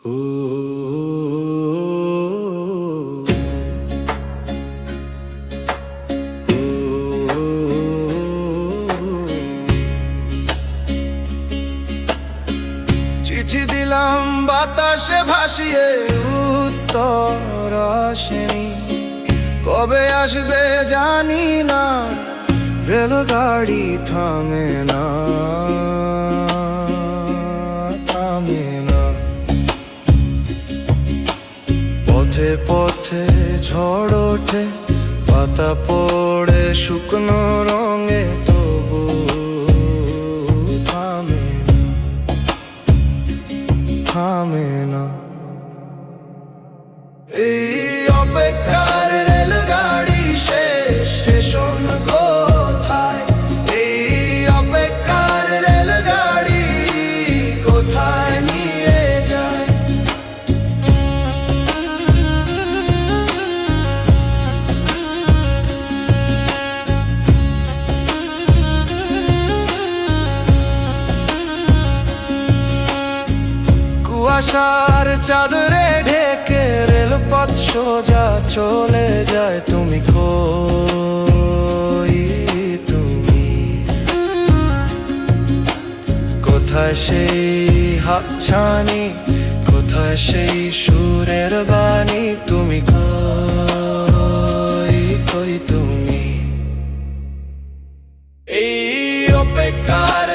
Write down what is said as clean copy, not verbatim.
চিঠি দিলাম বাতাসে ভাসিয়ে, উত্তর আসেনি। কবে আসবে জানি না, রেলগাড়ি থামে না, থামে না। পথে পথে ঝড় ওঠে, পাতা পড়ে শুকনো রঙে, তবু থামে না, থামে না। এই অপেক্ষার রেলগাড়ি শেষ, স্টেশন কোথায়? এই অপেক্ষার রেলগাড়ি কোথায় নিয়ে যায়? কুয়াশার চাদরে ঢেকে রেলপথ সোজা চলে যায়। তুমি কই, তুমি কোথায়? সেই হাতছানি, কোথায় সেই সুরের বাণী? তুমি কই, কই তুমি? এই অপেক্ষার